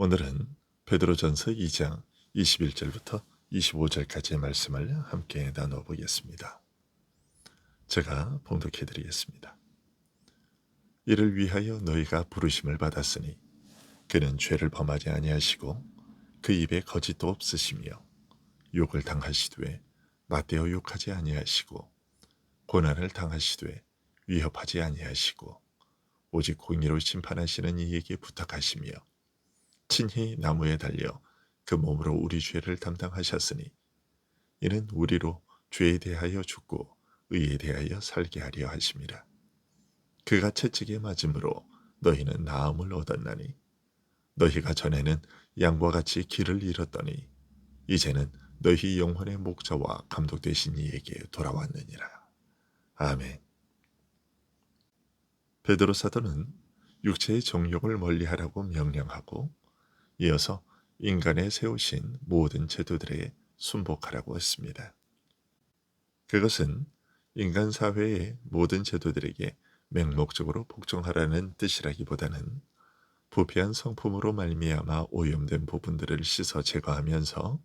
오늘은 베드로전서 2장 21절부터 25절까지의 말씀을 함께 나눠보겠습니다. 제가 봉독해 드리겠습니다. 이를 위하여 너희가 부르심을 받았으니 그는 죄를 범하지 아니하시고 그 입에 거짓도 없으시며 욕을 당하시되 맞대어 욕하지 아니하시고 고난을 당하시되 위협하지 아니하시고 오직 공의로 심판하시는 이에게 부탁하시며 친히 나무에 달려 그 몸으로 우리 죄를 담당하셨으니 이는 우리로 죄에 대하여 죽고 의에 대하여 살게 하려 하심이라. 그가 채찍에 맞음으로 너희는 나음을 얻었나니 너희가 전에는 양과 같이 길을 잃었더니 이제는 너희 영혼의 목자와 감독 되신 이에게 돌아왔느니라. 아멘. 베드로 사도는 육체의 정욕을 멀리하라고 명령하고 이어서 인간에 세우신 모든 제도들에 순복하라고 했습니다. 그것은 인간 사회의 모든 제도들에게 맹목적으로 복종하라는 뜻이라기보다는 부패한 성품으로 말미암아 오염된 부분들을 씻어 제거하면서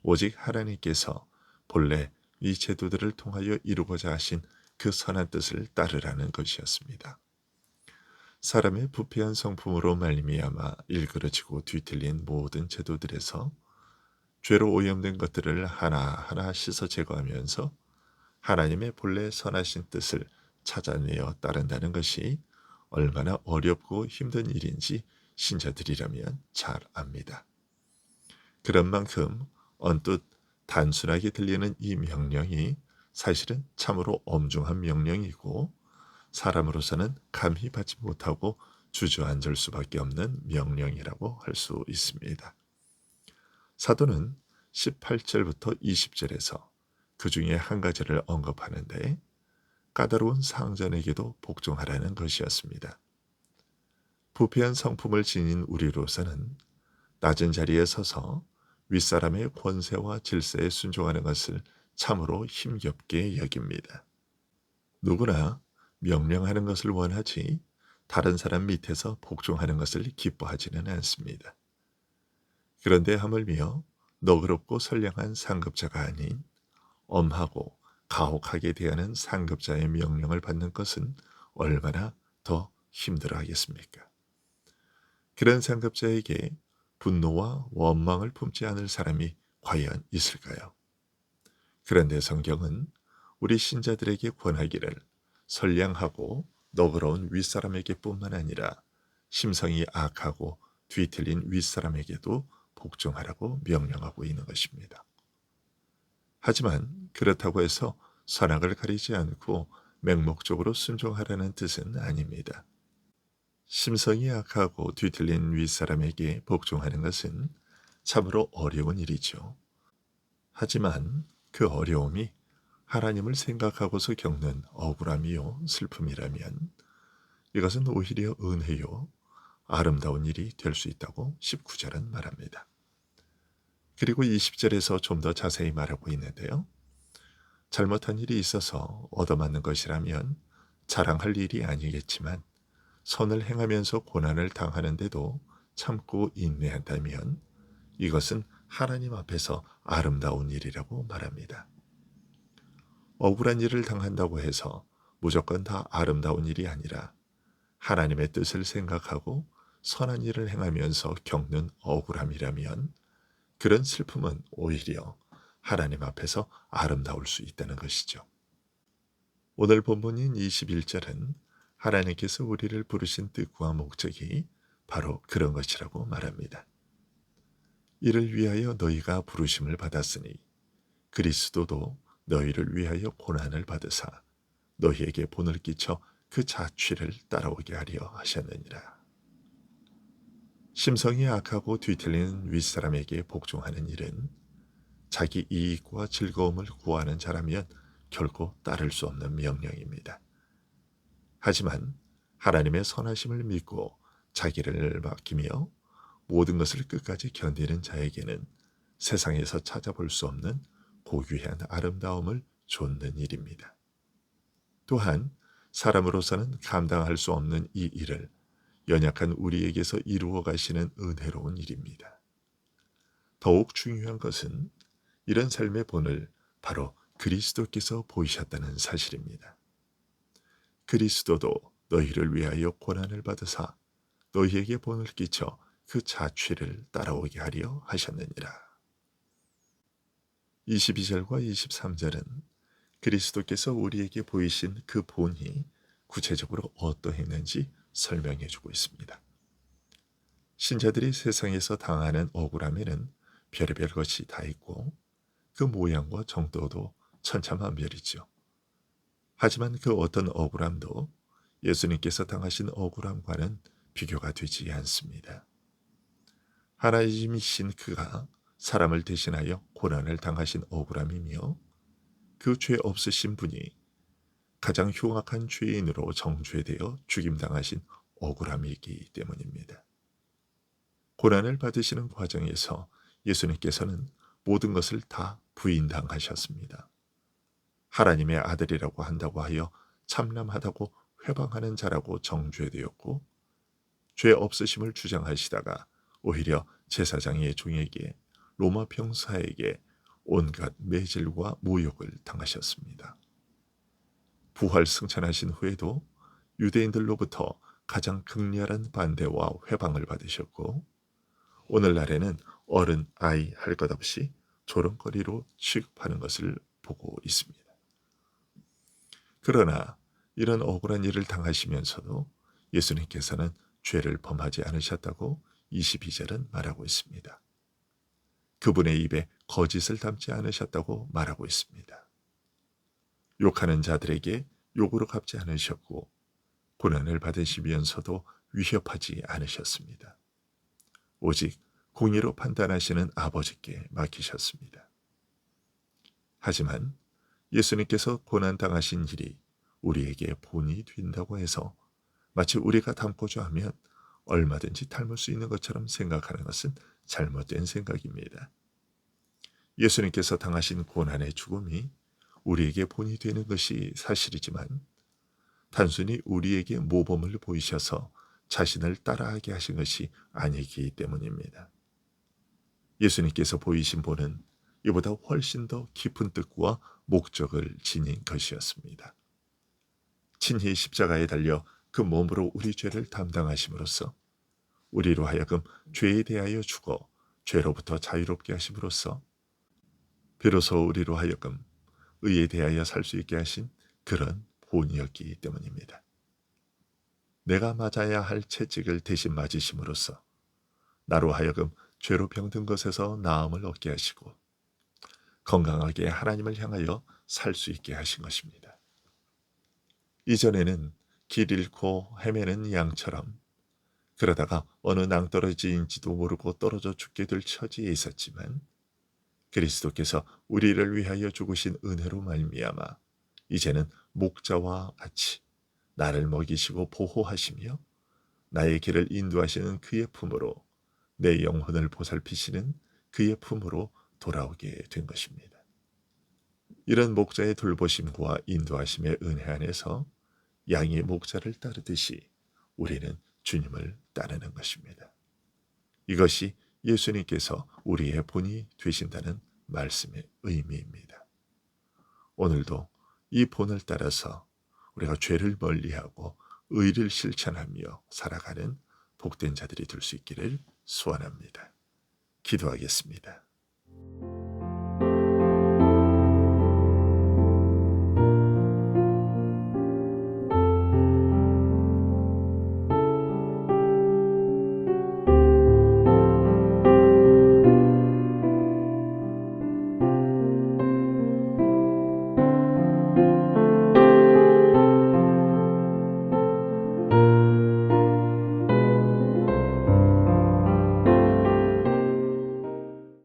오직 하나님께서 본래 이 제도들을 통하여 이루고자 하신 그 선한 뜻을 따르라는 것이었습니다. 사람의 부패한 성품으로 말미암아 일그러지고 뒤틀린 모든 제도들에서 죄로 오염된 것들을 하나하나 씻어 제거하면서 하나님의 본래 선하신 뜻을 찾아내어 따른다는 것이 얼마나 어렵고 힘든 일인지 신자들이라면 잘 압니다. 그런 만큼 언뜻 단순하게 들리는 이 명령이 사실은 참으로 엄중한 명령이고 사람으로서는 감히 받지 못하고 주저앉을 수밖에 없는 명령이라고 할 수 있습니다. 사도는 18절부터 20절에서 그 중에 한 가지를 언급하는데 까다로운 상전에게도 복종하라는 것이었습니다. 부패한 성품을 지닌 우리로서는 낮은 자리에 서서 윗사람의 권세와 질서에 순종하는 것을 참으로 힘겹게 여깁니다. 누구나 명령하는 것을 원하지 다른 사람 밑에서 복종하는 것을 기뻐하지는 않습니다. 그런데 하물며 너그럽고 선량한 상급자가 아닌 엄하고 가혹하게 대하는 상급자의 명령을 받는 것은 얼마나 더 힘들어 하겠습니까? 그런 상급자에게 분노와 원망을 품지 않을 사람이 과연 있을까요? 그런데 성경은 우리 신자들에게 권하기를 선량하고 너그러운 윗사람에게 뿐만 아니라 심성이 악하고 뒤틀린 윗사람에게도 복종하라고 명령하고 있는 것입니다. 하지만 그렇다고 해서 선악을 가리지 않고 맹목적으로 순종하라는 뜻은 아닙니다. 심성이 악하고 뒤틀린 윗사람에게 복종하는 것은 참으로 어려운 일이죠. 하지만 그 어려움이 하나님을 생각하고서 겪는 억울함이요 슬픔이라면 이것은 오히려 은혜요 아름다운 일이 될 수 있다고 19절은 말합니다. 그리고 20절에서 좀 더 자세히 말하고 있는데요. 잘못한 일이 있어서 얻어맞는 것이라면 자랑할 일이 아니겠지만 선을 행하면서 고난을 당하는데도 참고 인내한다면 이것은 하나님 앞에서 아름다운 일이라고 말합니다. 억울한 일을 당한다고 해서 무조건 다 아름다운 일이 아니라 하나님의 뜻을 생각하고 선한 일을 행하면서 겪는 억울함이라면 그런 슬픔은 오히려 하나님 앞에서 아름다울 수 있다는 것이죠. 오늘 본문인 21절은 하나님께서 우리를 부르신 뜻과 목적이 바로 그런 것이라고 말합니다. 이를 위하여 너희가 부르심을 받았으니 그리스도도 너희를 위하여 고난을 받으사 너희에게 본을 끼쳐 그 자취를 따라오게 하려 하셨느니라. 심성이 악하고 뒤틀리는 윗사람에게 복종하는 일은 자기 이익과 즐거움을 구하는 자라면 결코 따를 수 없는 명령입니다. 하지만 하나님의 선하심을 믿고 자기를 맡기며 모든 것을 끝까지 견디는 자에게는 세상에서 찾아볼 수 없는 고귀한 아름다움을 좇는 일입니다. 또한 사람으로서는 감당할 수 없는 이 일을 연약한 우리에게서 이루어 가시는 은혜로운 일입니다. 더욱 중요한 것은 이런 삶의 본을 바로 그리스도께서 보이셨다는 사실입니다. 그리스도도 너희를 위하여 고난을 받으사 너희에게 본을 끼쳐 그 자취를 따라오게 하려 하셨느니라. 22절과 23절은 그리스도께서 우리에게 보이신 그 본이 구체적으로 어떠했는지 설명해 주고 있습니다. 신자들이 세상에서 당하는 억울함에는 별의별 것이 다 있고 그 모양과 정도도 천차만별이죠. 하지만 그 어떤 억울함도 예수님께서 당하신 억울함과는 비교가 되지 않습니다. 하나님이신 그가 사람을 대신하여 고난을 당하신 억울함이며 그 죄 없으신 분이 가장 흉악한 죄인으로 정죄되어 죽임당하신 억울함이기 때문입니다. 고난을 받으시는 과정에서 예수님께서는 모든 것을 다 부인당하셨습니다. 하나님의 아들이라고 한다고 하여 참남하다고 회방하는 자라고 정죄되었고 죄 없으심을 주장하시다가 오히려 제사장의 종에게 로마 병사에게 온갖 매질과 모욕을 당하셨습니다. 부활 승천하신 후에도 유대인들로부터 가장 극렬한 반대와 회방을 받으셨고 오늘날에는 어른 아이 할 것 없이 조롱거리로 취급하는 것을 보고 있습니다. 그러나 이런 억울한 일을 당하시면서도 예수님께서는 죄를 범하지 않으셨다고 22절은 말하고 있습니다. 그분의 입에 거짓을 담지 않으셨다고 말하고 있습니다. 욕하는 자들에게 욕으로 갚지 않으셨고 고난을 받으시면서도 위협하지 않으셨습니다. 오직 공의로 판단하시는 아버지께 맡기셨습니다. 하지만 예수님께서 고난당하신 일이 우리에게 본이 된다고 해서 마치 우리가 닮고자 하면 얼마든지 닮을 수 있는 것처럼 생각하는 것은 잘못된 생각입니다. 예수님께서 당하신 고난의 죽음이 우리에게 본이 되는 것이 사실이지만 단순히 우리에게 모범을 보이셔서 자신을 따라하게 하신 것이 아니기 때문입니다. 예수님께서 보이신 본은 이보다 훨씬 더 깊은 뜻과 목적을 지닌 것이었습니다. 친히 십자가에 달려 그 몸으로 우리 죄를 담당하심으로써 우리로 하여금 죄에 대하여 죽어 죄로부터 자유롭게 하심으로써 비로소 우리로 하여금 의에 대하여 살 수 있게 하신 그런 본이었기 때문입니다. 내가 맞아야 할 채찍을 대신 맞으심으로써 나로 하여금 죄로 병든 것에서 나음을 얻게 하시고 건강하게 하나님을 향하여 살 수 있게 하신 것입니다. 이전에는 길 잃고 헤매는 양처럼 그러다가 어느 낭떠러지인지도 모르고 떨어져 죽게 될 처지에 있었지만 그리스도께서 우리를 위하여 죽으신 은혜로 말미암아 이제는 목자와 같이 나를 먹이시고 보호하시며 나의 길을 인도하시는 그의 품으로 내 영혼을 보살피시는 그의 품으로 돌아오게 된 것입니다. 이런 목자의 돌보심과 인도하심의 은혜 안에서 양이 목자를 따르듯이 우리는 주님을 따르는 것입니다. 이것이 예수님께서 우리의 본이 되신다는 말씀의 의미입니다. 오늘도 이 본을 따라서 우리가 죄를 멀리하고 의를 실천하며 살아가는 복된 자들이 될 수 있기를 소원합니다. 기도하겠습니다.